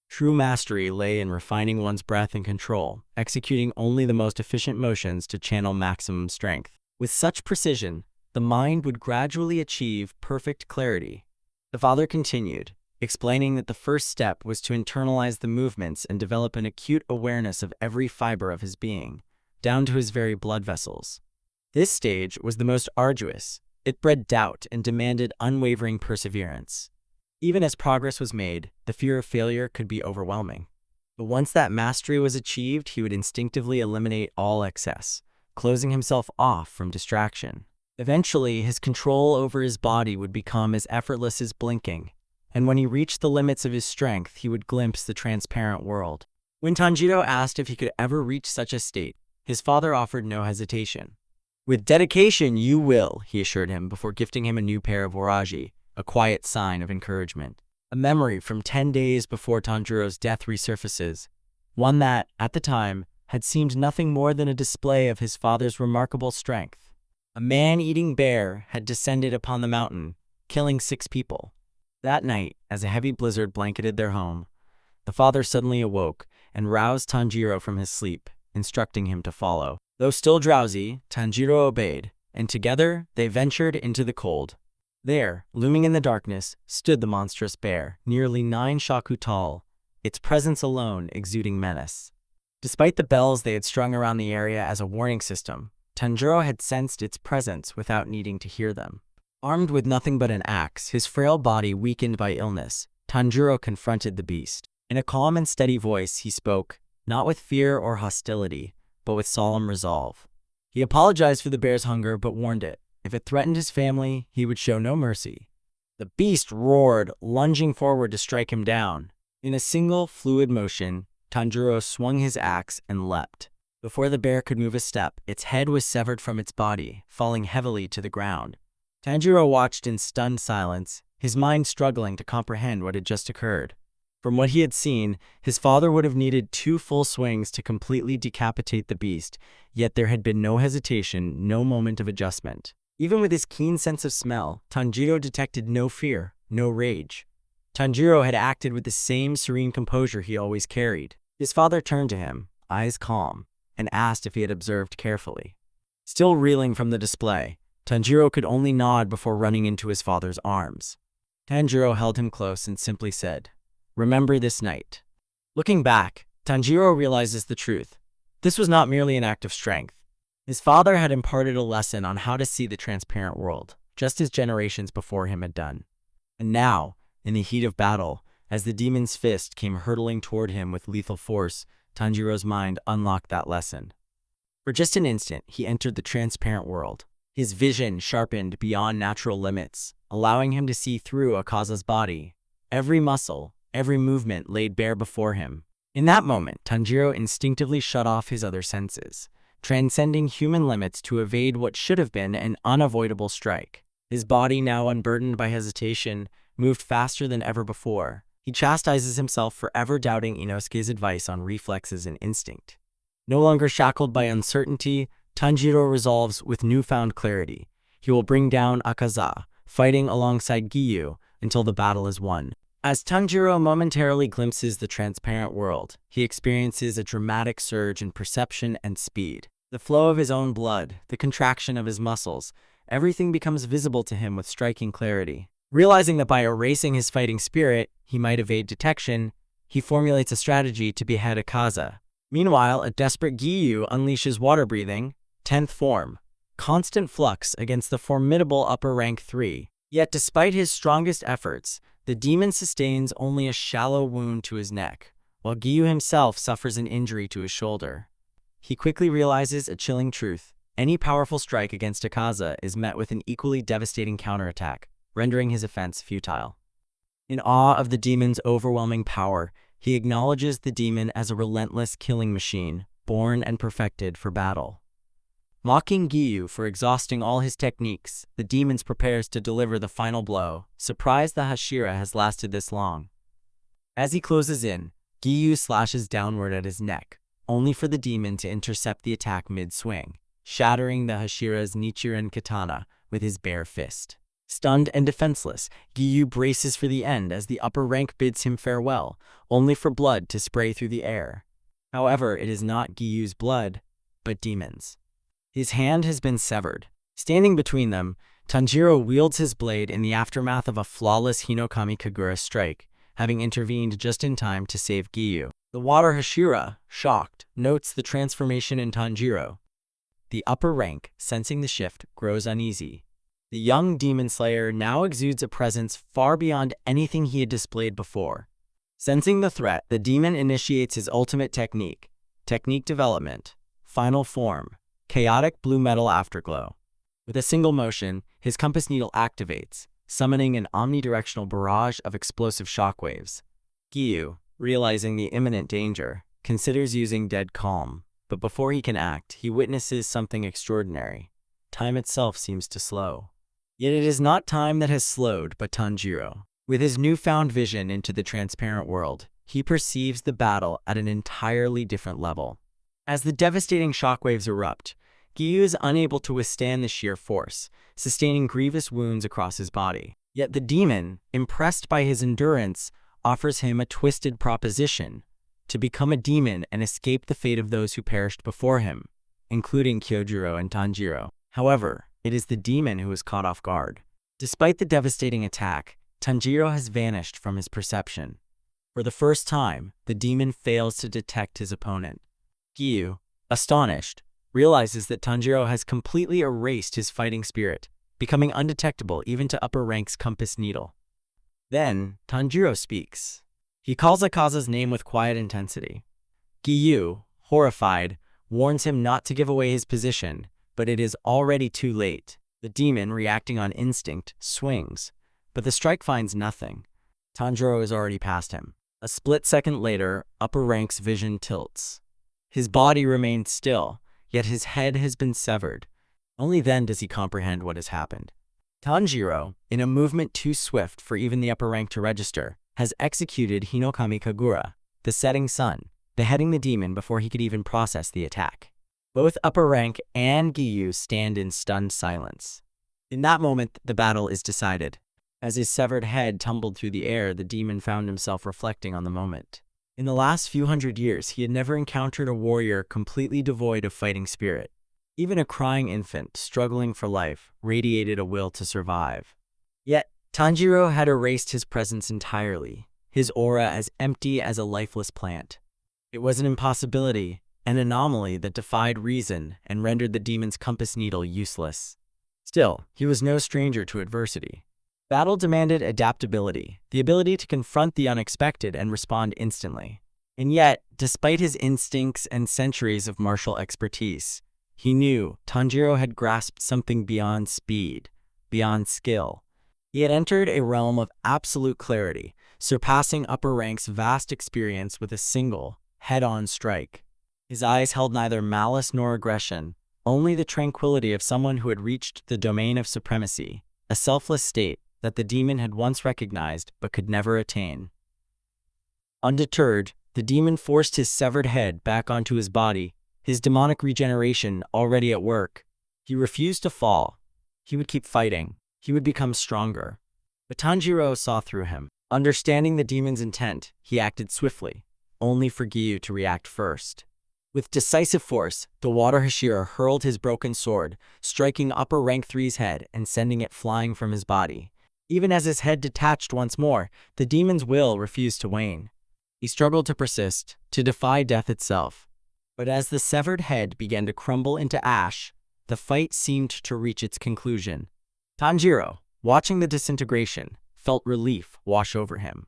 True mastery lay in refining one's breath and control, executing only the most efficient motions to channel maximum strength. With such precision, the mind would gradually achieve perfect clarity. The father continued, explaining that the first step was to internalize the movements and develop an acute awareness of every fiber of his being, down to his very blood vessels. This stage was the most arduous. It bred doubt and demanded unwavering perseverance. Even as progress was made, the fear of failure could be overwhelming. But once that mastery was achieved, he would instinctively eliminate all excess, closing himself off from distraction. Eventually, his control over his body would become as effortless as blinking, and when he reached the limits of his strength, he would glimpse the transparent world. When Tanjiro asked if he could ever reach such a state, his father offered no hesitation. "With dedication, you will," he assured him before gifting him a new pair of waraji, a quiet sign of encouragement. A memory from 10 days before Tanjiro's death resurfaces, one that, at the time, had seemed nothing more than a display of his father's remarkable strength. A man-eating bear had descended upon the mountain, killing 6 people. That night, as a heavy blizzard blanketed their home, the father suddenly awoke and roused Tanjiro from his sleep, instructing him to follow. Though still drowsy, Tanjiro obeyed, and together they ventured into the cold. There, looming in the darkness, stood the monstrous bear, nearly 9 shaku tall, its presence alone exuding menace. Despite the bells they had strung around the area as a warning system, Tanjiro had sensed its presence without needing to hear them. Armed with nothing but an axe, his frail body weakened by illness, Tanjiro confronted the beast. In a calm and steady voice, he spoke, not with fear or hostility, but with solemn resolve. He apologized for the bear's hunger, but warned it. If it threatened his family, he would show no mercy. The beast roared, lunging forward to strike him down. In a single, fluid motion, Tanjiro swung his axe and leapt. Before the bear could move a step, its head was severed from its body, falling heavily to the ground. Tanjiro watched in stunned silence, his mind struggling to comprehend what had just occurred. From what he had seen, his father would have needed 2 full swings to completely decapitate the beast, yet there had been no hesitation, no moment of adjustment. Even with his keen sense of smell, Tanjiro detected no fear, no rage. Tanjiro had acted with the same serene composure he always carried. His father turned to him, eyes calm, and asked if he had observed carefully. Still reeling from the display, Tanjiro could only nod before running into his father's arms. Tanjiro held him close and simply said, "Remember this night." Looking back, Tanjiro realizes the truth. This was not merely an act of strength. His father had imparted a lesson on how to see the transparent world, just as generations before him had done. And now, in the heat of battle, as the demon's fist came hurtling toward him with lethal force, Tanjiro's mind unlocked that lesson. For just an instant, he entered the transparent world. His vision sharpened beyond natural limits, allowing him to see through Akaza's body. Every muscle, every movement laid bare before him. In that moment, Tanjiro instinctively shut off his other senses, transcending human limits to evade what should have been an unavoidable strike. His body, now unburdened by hesitation, moved faster than ever before. He chastises himself for ever doubting Inosuke's advice on reflexes and instinct. No longer shackled by uncertainty, Tanjiro resolves with newfound clarity. He will bring down Akaza, fighting alongside Giyu until the battle is won. As Tanjiro momentarily glimpses the transparent world, he experiences a dramatic surge in perception and speed. The flow of his own blood, the contraction of his muscles, everything becomes visible to him with striking clarity. Realizing that by erasing his fighting spirit, he might evade detection, he formulates a strategy to behead Akaza. Meanwhile, a desperate Giyu unleashes water breathing, 10th form, constant flux against the formidable upper rank 3. Yet despite his strongest efforts, the demon sustains only a shallow wound to his neck, while Giyu himself suffers an injury to his shoulder. He quickly realizes a chilling truth. Any powerful strike against Akaza is met with an equally devastating counterattack, rendering his offense futile. In awe of the demon's overwhelming power, he acknowledges the demon as a relentless killing machine, born and perfected for battle. Mocking Giyu for exhausting all his techniques, the demon prepares to deliver the final blow, surprised that Hashira has lasted this long. As he closes in, Giyu slashes downward at his neck, only for the demon to intercept the attack mid-swing, shattering the Hashira's Nichiren katana with his bare fist. Stunned and defenseless, Giyu braces for the end as the upper rank bids him farewell, only for blood to spray through the air. However, it is not Giyu's blood, but demons. His hand has been severed. Standing between them, Tanjiro wields his blade in the aftermath of a flawless Hinokami Kagura strike, having intervened just in time to save Giyu. The water Hashira, shocked, notes the transformation in Tanjiro. The upper rank, sensing the shift, grows uneasy. The young demon slayer now exudes a presence far beyond anything he had displayed before. Sensing the threat, the demon initiates his ultimate technique development, final form, chaotic blue metal afterglow. With a single motion, his compass needle activates, summoning an omnidirectional barrage of explosive shockwaves. Giyu, realizing the imminent danger, considers using dead calm, but before he can act, he witnesses something extraordinary. Time itself seems to slow. Yet it is not time that has slowed, but Tanjiro. With his newfound vision into the transparent world, he perceives the battle at an entirely different level. As the devastating shockwaves erupt, Giyu is unable to withstand the sheer force, sustaining grievous wounds across his body. Yet the demon, impressed by his endurance, offers him a twisted proposition: to become a demon and escape the fate of those who perished before him, including Kyojuro and Tanjiro. However, it is the demon who is caught off guard. Despite the devastating attack, Tanjiro has vanished from his perception. For the first time, the demon fails to detect his opponent. Giyu, astonished, realizes that Tanjiro has completely erased his fighting spirit, becoming undetectable even to upper rank's compass needle. Then, Tanjiro speaks. He calls Akaza's name with quiet intensity. Giyu, horrified, warns him not to give away his position, but it is already too late. The demon, reacting on instinct, swings, but the strike finds nothing. Tanjiro is already past him. A split second later, upper rank's vision tilts. His body remains still, yet his head has been severed. Only then does he comprehend what has happened. Tanjiro, in a movement too swift for even the upper rank to register, has executed Hinokami Kagura, the setting sun, beheading the demon before he could even process the attack. Both upper rank and Giyu stand in stunned silence. In that moment, the battle is decided. As his severed head tumbled through the air, the demon found himself reflecting on the moment. In the last few hundred years, he had never encountered a warrior completely devoid of fighting spirit. Even a crying infant, struggling for life, radiated a will to survive. Yet, Tanjiro had erased his presence entirely, his aura as empty as a lifeless plant. It was an impossibility, an anomaly that defied reason and rendered the demon's compass needle useless. Still, he was no stranger to adversity. Battle demanded adaptability, the ability to confront the unexpected and respond instantly. And yet, despite his instincts and centuries of martial expertise, he knew Tanjiro had grasped something beyond speed, beyond skill. He had entered a realm of absolute clarity, surpassing upper rank's vast experience with a single, head-on strike. His eyes held neither malice nor aggression, only the tranquility of someone who had reached the domain of supremacy, a selfless state that the demon had once recognized but could never attain. Undeterred, the demon forced his severed head back onto his body, his demonic regeneration already at work. He refused to fall. He would keep fighting. He would become stronger. But Tanjiro saw through him. Understanding the demon's intent, he acted swiftly, only for Giyu to react first. With decisive force, the water Hashira hurled his broken sword, striking upper rank 3's head and sending it flying from his body. Even as his head detached once more, the demon's will refused to wane. He struggled to persist, to defy death itself. But as the severed head began to crumble into ash, the fight seemed to reach its conclusion. Tanjiro, watching the disintegration, felt relief wash over him.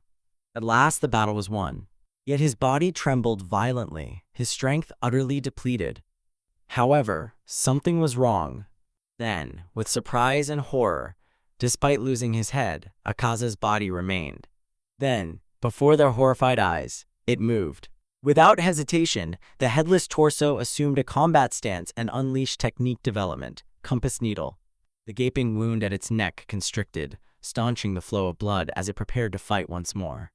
At last the battle was won. Yet his body trembled violently, his strength utterly depleted. However, something was wrong. Then, with surprise and horror, despite losing his head, Akaza's body remained. Then, before their horrified eyes, it moved. Without hesitation, the headless torso assumed a combat stance and unleashed technique development, compass needle. The gaping wound at its neck constricted, staunching the flow of blood as it prepared to fight once more.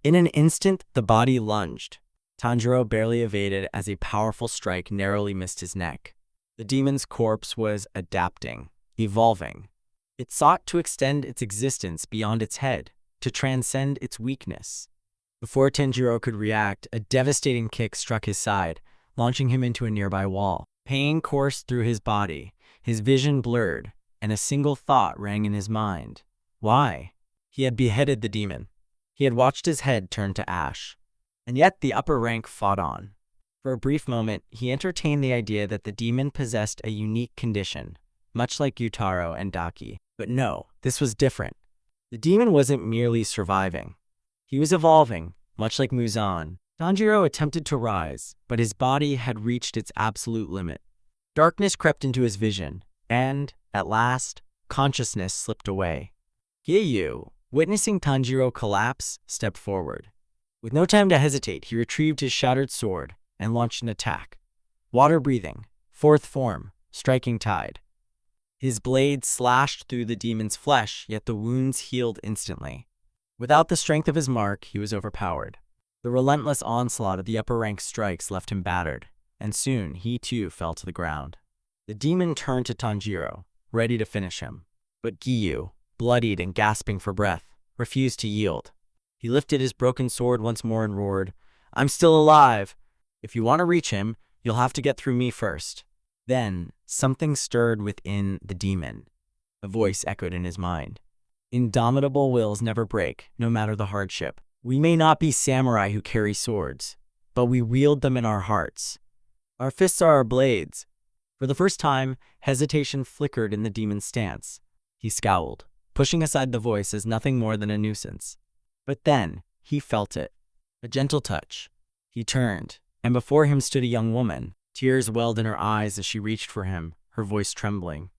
In an instant, the body lunged. Tanjiro barely evaded as a powerful strike narrowly missed his neck. The demon's corpse was adapting, evolving. It sought to extend its existence beyond its head, to transcend its weakness. Before Tanjiro could react, a devastating kick struck his side, launching him into a nearby wall. Pain coursed through his body, his vision blurred, and a single thought rang in his mind. Why? He had beheaded the demon. He had watched his head turn to ash. And yet the upper rank fought on. For a brief moment, he entertained the idea that the demon possessed a unique condition, much like Gyutaro and Daki. But no, this was different. The demon wasn't merely surviving. He was evolving, much like Muzan. Tanjiro attempted to rise, but his body had reached its absolute limit. Darkness crept into his vision, and, at last, consciousness slipped away. Yahello, witnessing Tanjiro collapse, stepped forward. With no time to hesitate, he retrieved his shattered sword and launched an attack. Water-breathing, fourth form, striking tide. His blade slashed through the demon's flesh, yet the wounds healed instantly. Without the strength of his mark, he was overpowered. The relentless onslaught of the upper-rank strikes left him battered, and soon he too fell to the ground. The demon turned to Tanjiro, ready to finish him. But Yahello, bloodied and gasping for breath, refused to yield. He lifted his broken sword once more and roared, "I'm still alive! If you want to reach him, you'll have to get through me first." Then, something stirred within the demon. A voice echoed in his mind. "Indomitable wills never break, no matter the hardship. We may not be samurai who carry swords, but we wield them in our hearts. Our fists are our blades." For the first time, hesitation flickered in the demon's stance. He scowled, pushing aside the voice as nothing more than a nuisance. But then, he felt it. A gentle touch. He turned, and before him stood a young woman. Tears welled in her eyes as she reached for him, her voice trembling.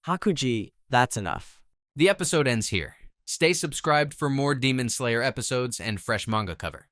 "Hakuji, that's enough." The episode ends here. Stay subscribed for more Demon Slayer episodes and fresh manga cover.